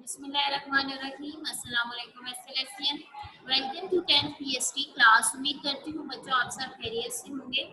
बिस्मिल्लाहिर्रहमानिर्रहीम। अस्सलाम वालेकुम SLSN. Welcome to 10th PST class. उम्मीद करती हूँ बच्चों आप सब खैरियत से होंगे।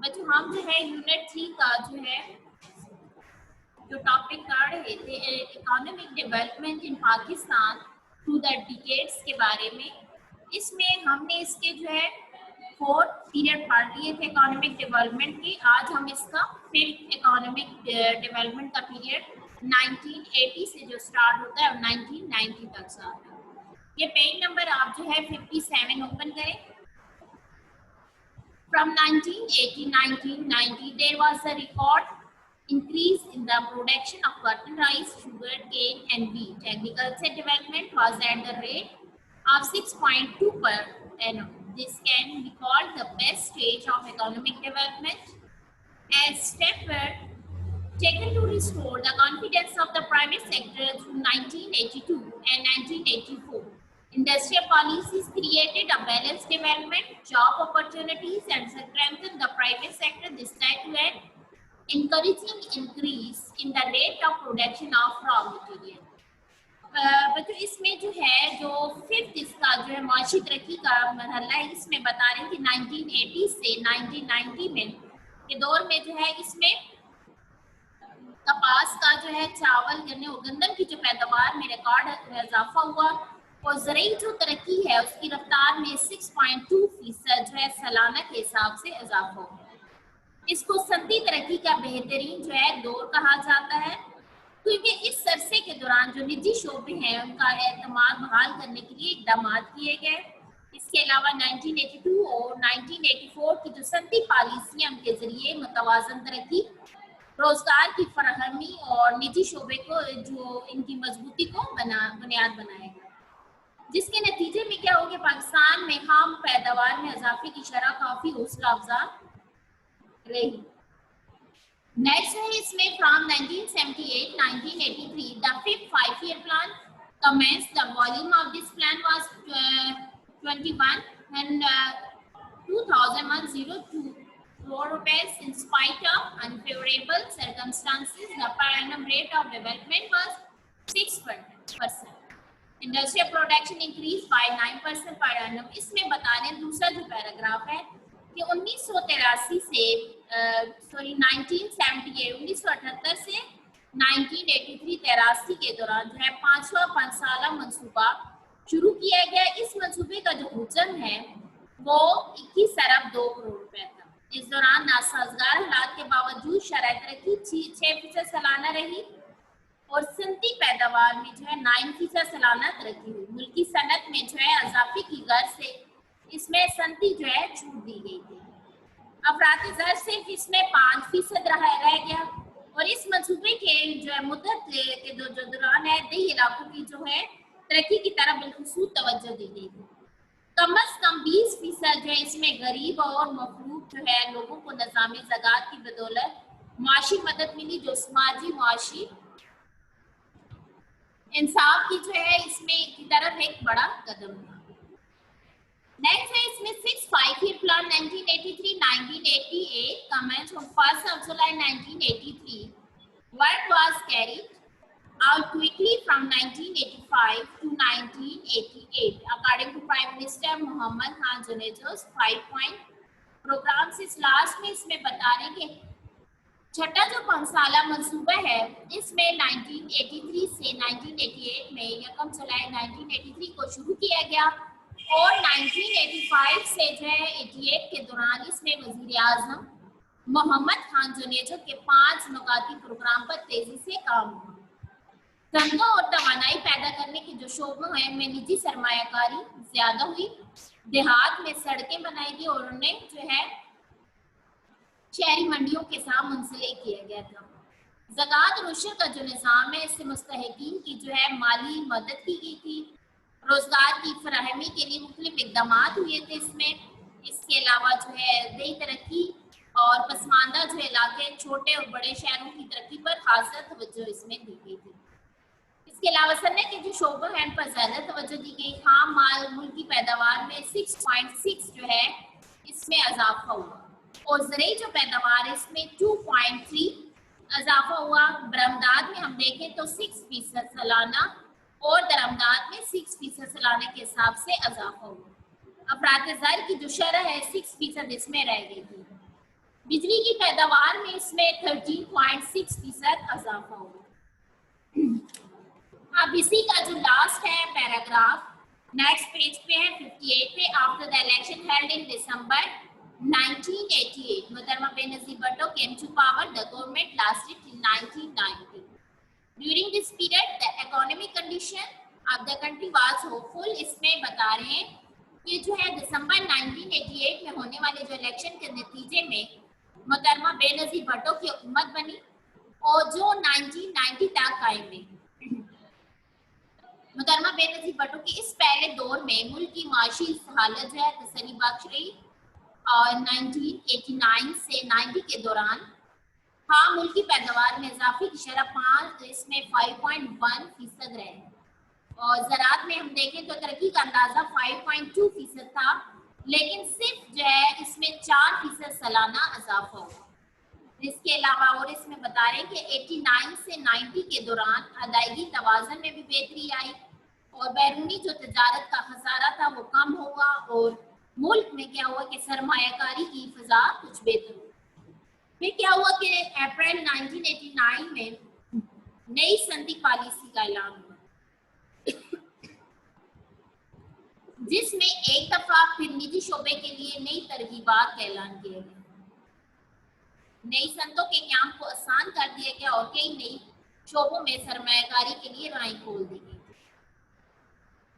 बच्चों हम जो है यूनिट 3 का जो टॉपिक पढ़ रहे थे economic development in Pakistan through the decades के बारे में। इसमें हमने इसके जो है 4 पीरियड पढ़ लिए थे इकोनॉमिक डेवलपमेंट की। आज हम इसका 5th इकोनॉमिक डेवलपमेंट का पीरियड 1980 से जो स्टार्ट होता है और 1990 तक आता है। ये पेज नंबर आप जो है 57 ओपन करें। From 1980 1990 there was a record increase in the production of cotton, rice, sugar cane and wheat. Agriculture development was at the rate of 6.2 per annum. This can be called the best stage of economic development. As steps were taken to restore the confidence of the private sector through 1982 and 1984. Industrial policies created a balanced development, job opportunities, and strengthened the private sector. This led to an encouraging increase in the rate of production of raw material. बच्चों इसमें जो है जो 5th इसका जो है माशी तरक्की का मरहला है, इसमें बता रहे हैं कि 1980 से 1990 में के दौर में जो है इसमें कपास का जो है चावल गन्ने और गंदम की जो पैदावार में रिकॉर्ड इजाफा हुआ और ज़रूरी जो तरक्की है उसकी रफ्तार में 6.2% जो है सालाना के हिसाब से इजाफा हुआ। इसको सनती तरक्की का बेहतरीन जो है दौर कहा जाता है, क्योंकि इस अरसे के दौरान जो निजी शोबे हैं उनका एतमाद बहाल करने के लिए इकदाम किए गए। इसके अलावा 1982 और 1984 की जो सनती पॉलिसियाँ उनके जरिए मुतवाज़न तरक्की, रोजगार की फराहमी और निजी शोबे को जो इनकी मजबूती को बुनियाद बनाएगा, जिसके नतीजे में क्या हो गया, पाकिस्तान में खाम पैदावार में इजाफे की शरह काफी हौसला अफजा रही। नेक्स्ट है इसमें from 1978 1983 the 5th 5-year plan commenced. The volume of this plan was 21 and 2002 crore rupees. In spite of unfavorable circumstances, the per annum rate of development was 6%. Industrial production increased by 9% per annum. इसमें बता रहे दूसरा जो paragraph है कि 1978 से 1978 से 1983 के दौरान जो है 5वां 5 साला मंसूबा शुरू किया गया। इस मंसूबे का जो हुजम है वो 21 अरब 2 करोड़ रुपए था। इस दौरान नासाजगार हालात के बावजूद शरह तरक्की 6% सालाना रही और सनती पैदावार में जो है 9% सालाना तरक्की हुई। मुल्की सनत में जो है इजाफे की गर्ज से इसमें सनती जो है छूट दी गई थी। अफराती दर सिर्फ इसमें 5% रह गया और इस मंसूबे के जो है मुद्दत के जो दौरान है दही इलाकों की जो है तरक्की की तरफ बिलखुसूस तवज्जो दी गई थी। कम अज कम 20% जो है इसमें गरीब और मफलूक जो है लोगों को निज़ाम ज़कात की बदौलत माशी मदद मिली, जो समाजी माशी इंसाफ की जो है इसमें की तरफ एक बड़ा कदम था। नेक्स्ट है इसमें 6th 5-year plan 1983-1988 commenced on 1st of July 1983. Work was carried out quickly from 1985 to 1988 according to Prime Minister Mohammad Khan Junaid's 5-point program। से लास्ट में इसमें बता रहे कि छठा जो 5 साला मंसूबा है इसमें 1983 से 1988 में 1 जुलाई 1983 को शुरू किया गया और 1985 से जो है 88 के दौरान इसमें वजीर आजम मोहम्मद खान जुनेजो के 5 नुकाती प्रोग्राम पर तेजी से काम हुआ। धंधों और तवानाई पैदा करने के जो शोबों हैं उनमें निजी सरमायाकारी ज्यादा हुई, देहात में सड़कें बनाई गई और उन्हें जो है शहरी मंडियों के साथ मुंसलिक किया गया था। ज़कात और उशर का जो निज़ाम है इससे मुस्तहिकीन की जो है माली मदद की गई थी। रोजगार की फराहमी के लिए मुख्तलिफ इकदाम हुए थे इसमें। इसके अलावा जो है दही तरक्की और पसमानदा जो इलाके छोटे और बड़े शहरों की तरक्की पर खास तवज्जो इसमें दी गई थी। इसके अलावा सन्नत के जो शोबे हैं उन पर ज़्यादा तवज्जो दी गई। खाम माल मुल्क की पैदावार में 6.6 जो है इसमें इजाफा हुआ और ज़रूरी जो पैदावार है इसमें 2.3 इजाफा हुआ। बरामदात में हम देखें तो 6% सालाना और दरामदात में 6% सालाना के हिसाब से इजाफा हुआ। अफराद ज़र की जो शरह है 6% इसमें रह गई थी। बिजली की पैदावार में इसमें 13.6% इजाफा हुआ। अब इसी का जो लास्ट है पैराग्राफ नेक्स्ट पेज पे है 58 पे। After the election held in December 1988 मोहतरमा Benazir Bhutto came to power, the government lasted till 1990। During this period the economic condition of the country was hopeful. इसमें बता रहे हैं कि जो है दिसंबर 1988 में होने वाले जो इलेक्शन के नतीजे में मोहतरमा बेनज़ीर भुट्टो की हुकूमत बनी और जो 1990 तक कायम रही। मोहतरमा बेनज़ीर भुट्टो के इस पहले दौर में मुल्क की माशी हालत जो है तसल्ली बख्श रही और 1989 से 90 के दौरान हाँ मुल्क की पैदावार में इजाफे की शरह 5.1% रहे और ज़राअत में हम देखें तो तरक्की का अंदाजा 5.2% था, लेकिन सिर्फ जो है इसमें 4% सालाना इजाफा हुआ। इसके अलावा और इसमें बता रहे हैं कि 89 से 90 के दौरान अदायगी तवाज़न में भी बेहतरी आई और बैरूनी जो तजारत का खसारा था वो कम हुआ और मुल्क में क्या हुआ कि सरमायाकारी की फिजा कुछ बेहतर हुई। फिर क्या हुआ कि अप्रैल 1989 में नई सनदी पॉलिसी का ऐलान हुआ जिसमें एक दफा फिर निजी शोबे के लिए नई तरगीबात का ऐलान किया गया। नई सनतों के क्याम को आसान कर दिया गया और कई नई शोबों में सरमायाकारी के लिए राहें खोल दी गई।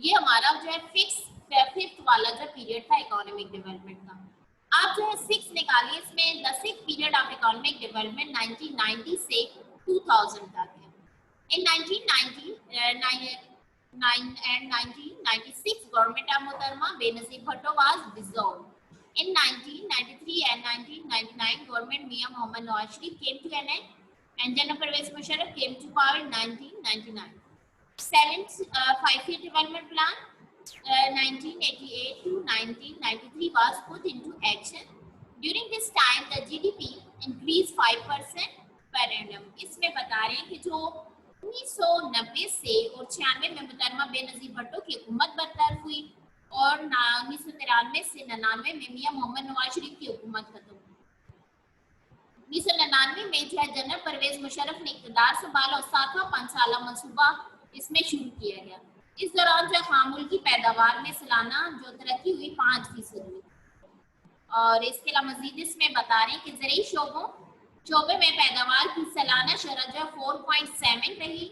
ये हमारा जो है फिफ्थ वाला जो पीरियड था इकोनॉमिक डेवलपमेंट का। आप जो है 6 निकालिए, इसमें the sixth period of economic development 1990 से 2000 तक है। इन 1996 गवर्नमेंट ऑफ मोहतरमा Benazir Bhutto was dissolved. In 1993 and 1999, government Mia Mohammad Nawaz Sharif came to an end, and General Pervez Musharraf came to power in 1999. Seventh five-year development plan, 1988 to 1993, was put into action. During this time, the GDP increased 5% per annum. इसमें बता रहे हैं कि जो 1990 से और 96 में मोहतरमा बेनज़ीर भुट्टो की हुकूमत बरकरार हुई और 1993 से 99 में मियां मोहम्मद नवाज शरीफ की हुकूमत खत्म हुई। 1999 में जो है जनरल परवेज मुशर्रफ ने इक़्तिदार संभाला और 7वां 5 साला मंसूबा इसमें शुरू किया गया। इस दौरान जो खामुल की पैदावार में सालाना जो तरक्की हुई 5% हुई और इसके अलावा मजीद इसमें बता रहे हैं कि ज़रूरी शोबे में पैदावार की सालाना शरह जो है 4.7 रही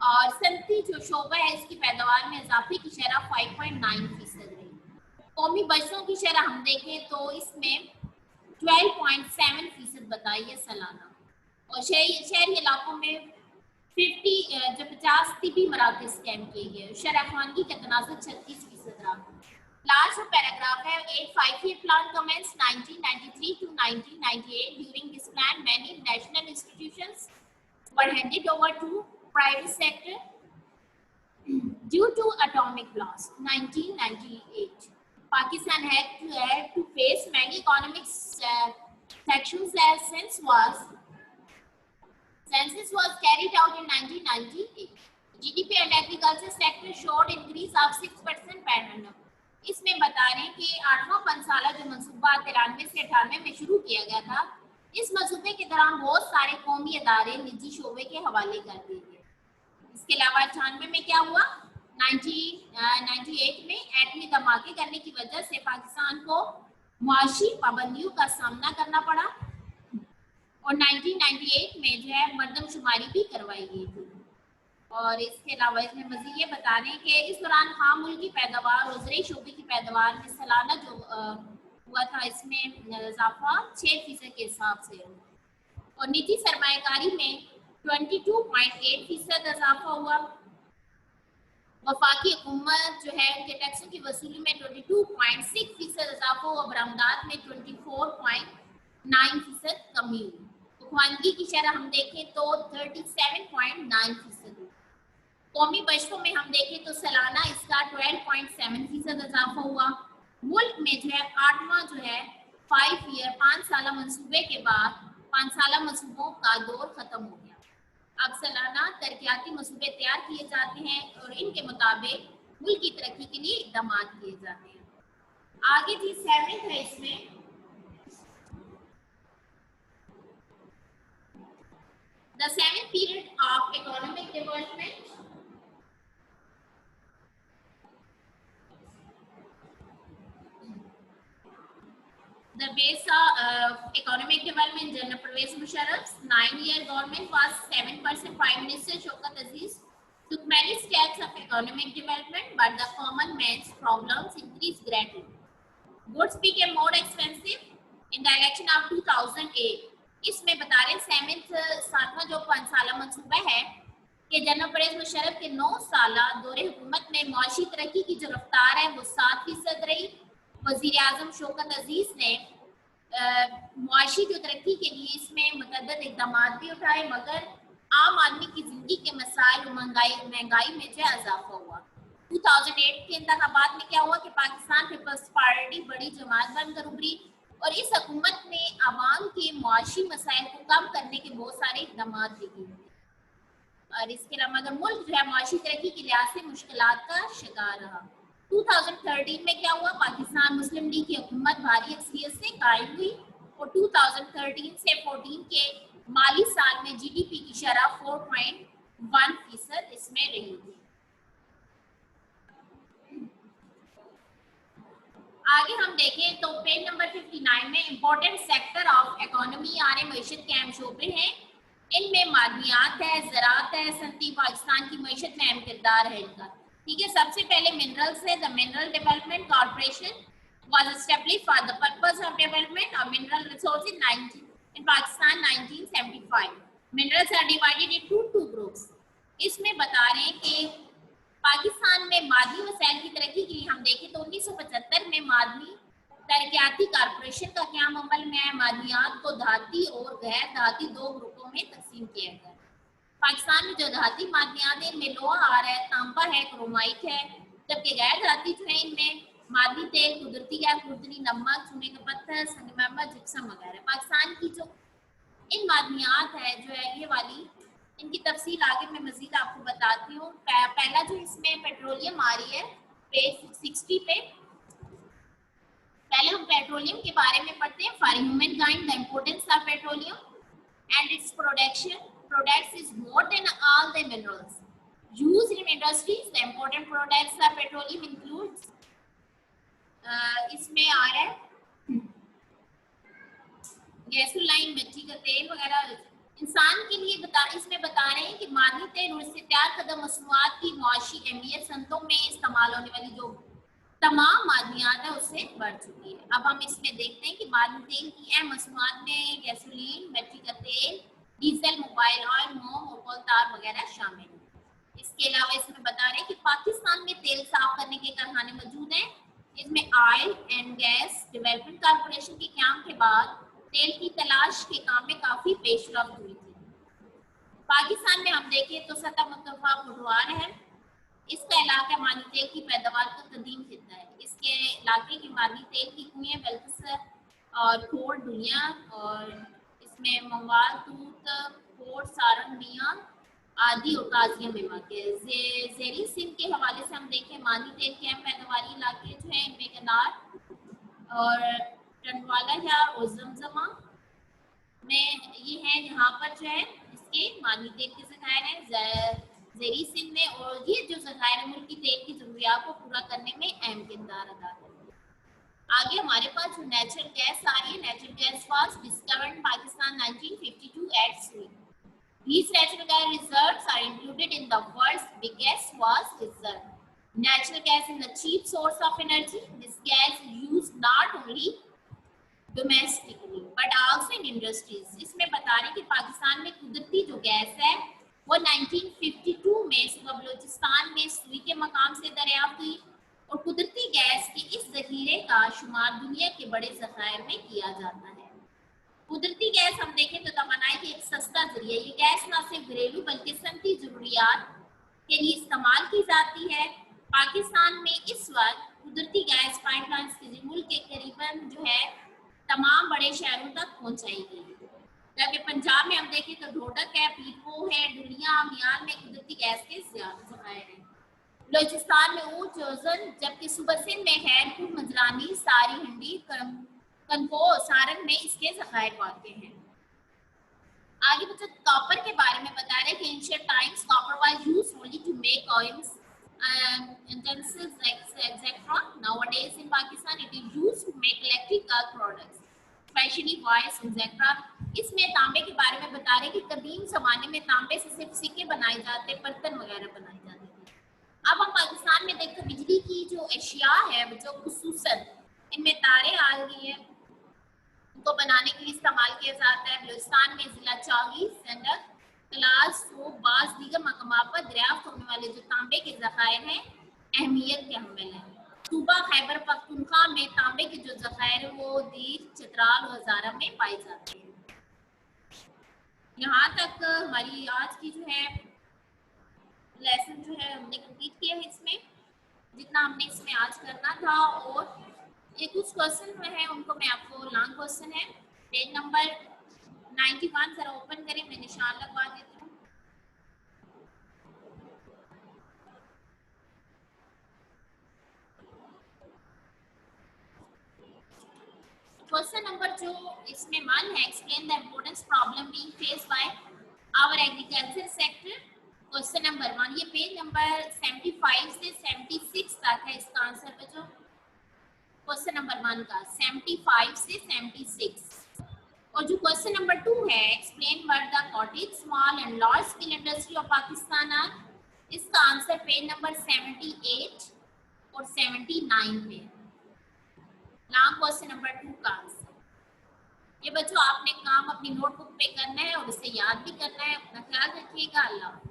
और सनती जो शोबा है इसकी पैदावार में इजाफे की शरह 5.9% रही। कौमी बचतों की शरह हम देखें तो इसमें 12.7% बताई है सालाना और शहरी इलाकों में 50 तिबी मराकज़ कैम किए गए। शरह खानगी का तनाज़ुर 36% रहा। लास्ट पैराग्राफ है 5-year plan commenced 1993 to 1998. During this plan, many national institutions were handed over to private sector due to atomic blast 1998. Pakistan had to face many economic sections as census was carried out in 1998. GDP and agriculture sector showed increase of 6% per annum. इसमें बता रहे हैं कि 8वां पंसाला जो मंसूबा 93 से 98 में शुरू किया गया था, इस मंसूबे के दौरान बहुत सारे कौमी अदारे निजी शोबे के हवाले कर दिए गए। इसके अलावा 98 में क्या हुआ, 98 में एटमी धमाके करने की वजह से पाकिस्तान को मुआशी पाबंदियों का सामना करना पड़ा और 1998 में जो है मरदमशुमारी भी करवाई गई थी। और इसके अलावा इसमें मज़ीद ये बता रहे हैं कि इस दौरान खाम मुल्क की पैदावार और ज़रूरी शोबे की पैदावार में सालाना जो हुआ था इसमें इजाफा 6% के हिसाब से और निजी सरमायाकारी में 22.8% इजाफा हुआ। वफाकी हुकूमत जो है उनके टैक्सों की वसूली में 22.6% इजाफा हुआ। बरामदात में 24.9% कमी हुई। खानगी की शरह हम देखें तो 37.9%। कौमी बचतों में हम देखें तो सालाना इसका 12.7% इजाफा हुआ। मुल्क में जो है 8वां जो है 5 साला मंसूबे के बाद 5 साला मंसूबों का दौर खत्म हो गया अब सालाना तरक्याती मंसूबे तैयार किए जाते हैं और इनके मुताबिक मुल्क की तरक्की के लिए इकदाम किए जाते हैं। आगे जी 7th है इसमें the 7th period of economic development. The base of economic development, General Pervez Musharraf's 9-year government was 7%. Prime Minister Shaukat Aziz took many steps of economic development, but the common man's problems increased greatly. Goods became more expensive in the election of 2008. इसमें बता रहे 7वां जो 5 साला मंसूबा है कि general Parvez Musharraf के 9 साला दौरे हुकूमत में मुआशी तरक्की की जो रफ्तार है वो 7% रही। वजीर आजम शौकत अजीज ने मुआशी जो तरक्की के लिए इसमें मुतअद्दिद इक़दाम भी उठाए, मगर आम आदमी की जिंदगी के मसाइल और महंगाई में जो इजाफा हुआ। 2008 के इंतखाबात में क्या हुआ कि पाकिस्तान पीपल्स पार्टी बड़ी जमात बनकर उभरी और इस हुकूमत ने आवाम के मुआशी मसाइल को कम करने के बहुत सारे इक़दाम किए और इसके अलावा मगर मुल्क जो है मुआशी तरक्की के लिहाज से मुश्किलात का शिकार रहा। 2013 में क्या हुआ, पाकिस्तान मुस्लिम लीग की हुकूमत भारी अक्सरियत से कायम हुई और 2013 से 14 के माली साल में जीडीपी की शरह 4.1% इसमें रही थी। आगे हम देखें तो पेज नंबर 59 में इंपॉर्टेंट सेक्टर ऑफ इकोनॉमी यानी मईशत के अहम शोबे हैं। इनमें मादनियात है, ज़राअत है, सनती पाकिस्तान की मईशत में अहम किरदार है इनका। ठीक है, सबसे पहले मिनरल्स है। The mineral development corporation was established for the purpose of development of mineral resources in Pakistan 1975. Minerals are divided into two groups. इसमें बता रहे हैं कि पाकिस्तान में मादनी वसाइल की तरक्की के लिए हम देखें तो 1975 में मादनी तरक्याती कॉर्पोरेशन का क़याम अमल में है। मादनियात को धाती और गैर धाती दो ग्रुपों में तकसीम किया गया। पाकिस्तान में जो धाती मादनियात है इनमें लोहा आ रहा है, तांबा है, क्रोमाइट है, जबकि गैर धाती जो है इनमें मादनी तेल, कुदरती गैस, खुर्दनी, नमक, चूने का पत्थर, संगमरमर, जिप्सम वगैरह। पाकिस्तान की जो इन मादनियात है जो है ये वाली, इनकी तफसील आगे मैं मजीद आपको बताती हूँ। पहला जो इसमें पेट्रोलियम आ रही है पेज 60 पे, पहले हम पेट्रोलियम के बारे में पढ़ते हैं। For human kind the importance of petroleum and it's products is more than all the minerals used in industries. The important products of petroleum includes इसमें आ रहा है गैसोलाइन, मिट्टी का तेल वगैरह। इंसान के लिए इसमें बता रहे हैं कि मादनी तेल और इससे तैयार करदा मसनूआत की मुआशी अहमियत सनतों में इस्तेमाल होने वाली जो तमाम मादनियात है उससे बढ़ चुकी है। अब हम इसमें देखते हैं कि मादनी तेल की अहम मसनूआत में गैसोलीन, मिट्टी का तेल, डीजल, मोबाइल ऑयल, मोम और कोलतार वगैरह शामिल हैं। इसके अलावा इसमें बता रहे हैं कि पाकिस्तान में तेल साफ करने के कारखाने मौजूद हैं। इसमें oil and gas development corporation के क़याम के बाद तेल की तलाश के काम में काफ़ी पेशरफ्त हुई थी। पाकिस्तान में हम देखें तो सतह मुतफ़ा फुटवार है। इसका इलाका मादनी तेल की पैदावार का कदीम खिता है। इसके इलाके की मादनी तेल की कुएं बेल्कसर और खोड़ दुनिया और इसमें मवाल, तूत, कोट, सारंग, मियाँ आदि और काजिया में वाक़ है। ज़ेरी सिंध के हवाले से हम देखें मादनी तेल के अहम पैदावारी इलाके जो हैं इनमें कनार और टंडवाला या और जमजमा में ये है, यहाँ पर जो है इसके मादनी तेल के ज़खायर हैं ज़ेरी सिंध में, और ये जो ज़खायर मुल्क की तेल की ज़रूरियात को पूरा करने में अहम किरदार अदा करते हैं। आगे हमारे पास जो नेचुरल गैस आ रही है, natural gas was discovered in Pakistan 1952 at sea. These natural gas reserves are included in the world's biggest was reserve. Natural gas is a cheap source of energy. This gas is used not only domestically but also in industries. इसमें बता रहे कि पाकिस्तान में कुदरती जो gas है वो 1952 में सूबा बलूचिस्तान में सुई के मकाम से दरियाफ्त हुई और कुदरती गैस के इस जखीरे का शुमार दुनिया के बड़े ज़खायर में किया जाता है। कुदरती गैस हम देखें तो तमन्नाई की एक सस्ता जरिया। ये गैस न सिर्फ घरेलू बल्कि सनती जरूरियात के लिए इस्तेमाल की जाती है। पाकिस्तान में इस वक्त कुदरती गैस पाइपलाइन के मुल्क के करीबन जो है तमाम बड़े शहरों तक पहुंचाई गई है। जबकि पंजाब में हम देखें तो ढोडक है, पीपो है, डुलिया, मियाल में कुदरती गैस के जखायर हैं। बलूचिस्तान में ऊंट जोजन, जबकि सूबा सिंध में हैरपुर, मजरानी, सारी हंडी, कनको, सारन में इसके जखायर वाक़ हैं। आगे बच्चों कॉपर के बारे में बता रहे हैं कि ancient times copper was used only to make coins and utensils etc. Nowadays in Pakistan it is used to make electrical products, especially wires etc. इसमें तांबे के बारे में बता रहे हैं कि कदीम जमाने में तांबे से सिर्फ सिक्के बनाए जाते, बर्तन वगैरह बनाए जाते थे। अब हम पाकिस्तान में देखते बिजली की जो अशिया है जो खुसूसन इनमें तारे आ गई है, उनको बनाने के लिए इस्तेमाल किया जाता है। बलूचिस्तान में जिला 40 सेंडर क्लास वो बाज दीगर मकामा पर दरियाफ्त होने वाले जो तांबे के जखायर हैं अहमियत के हमल हैं। सूबा खैबर पख्तूनख्वा में तांबे के जो जखायर हैं वो दीर, चित्राल और हजारा में पाए जाते हैं। यहाँ तक हमारी आज की जो है लेसन जो है हमने कंप्लीट किया है। इसमें जितना हमने इसमें आज करना था, और ये कुछ क्वेश्चन में है उनको मैं आपको लॉन्ग क्वेश्चन है पेज नंबर 91 जरा ओपन करें, मैं निशान लगवा देती हूँ। क्वेश्चन नंबर जो इसमें 1 है, explain the importance problem being faced by our agriculture sector. Question number 1 ये पेज नंबर 75 से 76 तक है इसका आंसर बच्चों। क्वेश्चन नंबर 1 का 75 से 76। और जो क्वेश्चन नंबर 2 है, explain what the cottage small and large scale industry of Pakistan are, इसका आंसर पेज नंबर 78 और 79 पे। लॉन्ग क्वेश्चन नंबर 2 का आंसर ये बच्चों आपने काम अपनी नोटबुक पे करना है और इसे याद भी करना है। अपना ख्याल रखिएगा। अल्लाह।